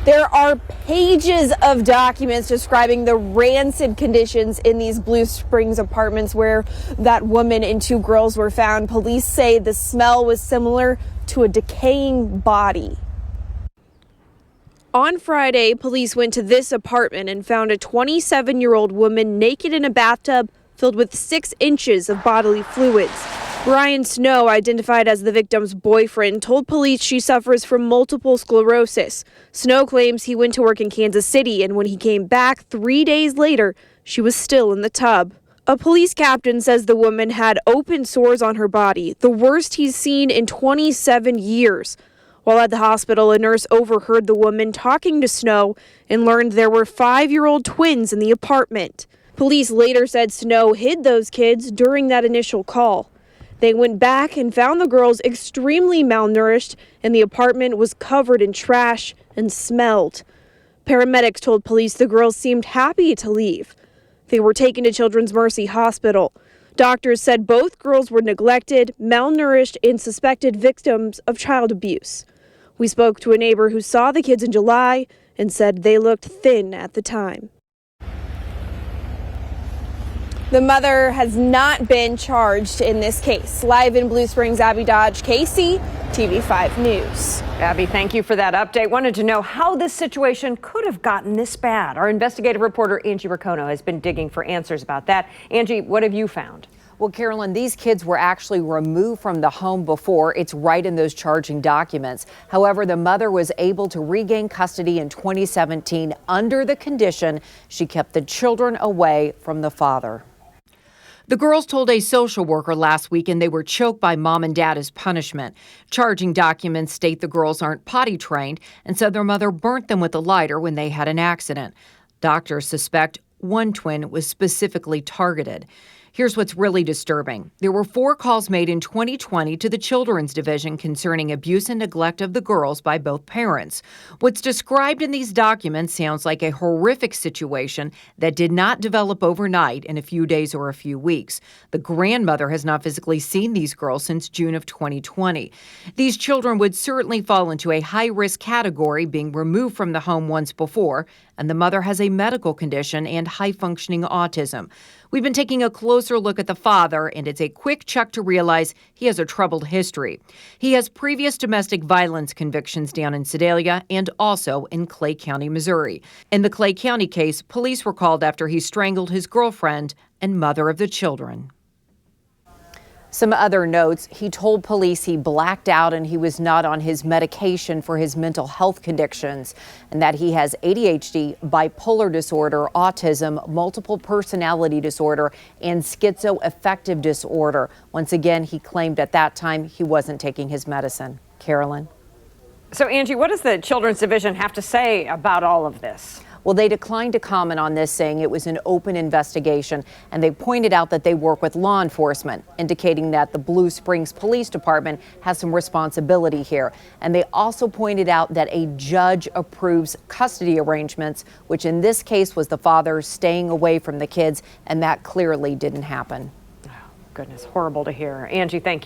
There are pages of documents describing the rancid conditions in these Blue Springs apartments where that woman and two girls were found. Police say the smell was similar to a decaying body. On Friday, police went to this apartment and found a 27-year-old woman naked in a bathtub filled with 6 inches of bodily fluids. Bryan Snow, identified as the victim's boyfriend, told police she suffers from multiple sclerosis. Snow claims he went to work in Kansas City, and when he came back 3 days later, she was still in the tub. A police captain says the woman had open sores on her body, the worst he's seen in 27 years. While at the hospital, a nurse overheard the woman talking to Snow and learned there were 5-year-old twins in the apartment. Police later said Snow hid those kids during that initial call. They went back and found the girls extremely malnourished, and the apartment was covered in trash and smelled. Paramedics told police the girls seemed happy to leave. They were taken to Children's Mercy Hospital. Doctors said both girls were neglected, malnourished, and suspected victims of child abuse. We spoke to a neighbor who saw the kids in July and said they looked thin at the time. The mother has not been charged in this case. Live in Blue Springs, Abby Dodge, KC, TV5 News. Abby, thank you for that update. Wanted to know how this situation could have gotten this bad. Our investigative reporter Angie Racono has been digging for answers about that. Angie, what have you found? Well, Carolyn, these kids were actually removed from the home before. It's right in those charging documents. However, the mother was able to regain custody in 2017 under the condition she kept the children away from the father. The girls told a social worker last week and they were choked by mom and dad as punishment. Charging documents state the girls aren't potty trained and said their mother burnt them with a lighter when they had an accident. Doctors suspect one twin was specifically targeted. Here's what's really disturbing. There were 4 calls made in 2020 to the Children's Division concerning abuse and neglect of the girls by both parents. What's described in these documents sounds like a horrific situation that did not develop overnight in a few days or a few weeks. The grandmother has not physically seen these girls since June of 2020. These children would certainly fall into a high-risk category, being removed from the home once before, and the mother has a medical condition and high-functioning autism. We've been taking a closer look at the father, and it's a quick check to realize he has a troubled history. He has previous domestic violence convictions down in Sedalia and also in Clay County, Missouri. In the Clay County case, police were called after he strangled his girlfriend and mother of the children. Some other notes, he told police he blacked out and he was not on his medication for his mental health conditions, and that he has ADHD, bipolar disorder, autism, multiple personality disorder, and schizoaffective disorder. Once again, he claimed at that time he wasn't taking his medicine. Carolyn? So, Angie, what does the Children's Division have to say about all of this? Well, they declined to comment on this, saying it was an open investigation, and they pointed out that they work with law enforcement, indicating that the Blue Springs Police Department has some responsibility here. And they also pointed out that a judge approves custody arrangements, which in this case was the father staying away from the kids, and that clearly didn't happen. Oh, goodness, horrible to hear. Angie, thank you.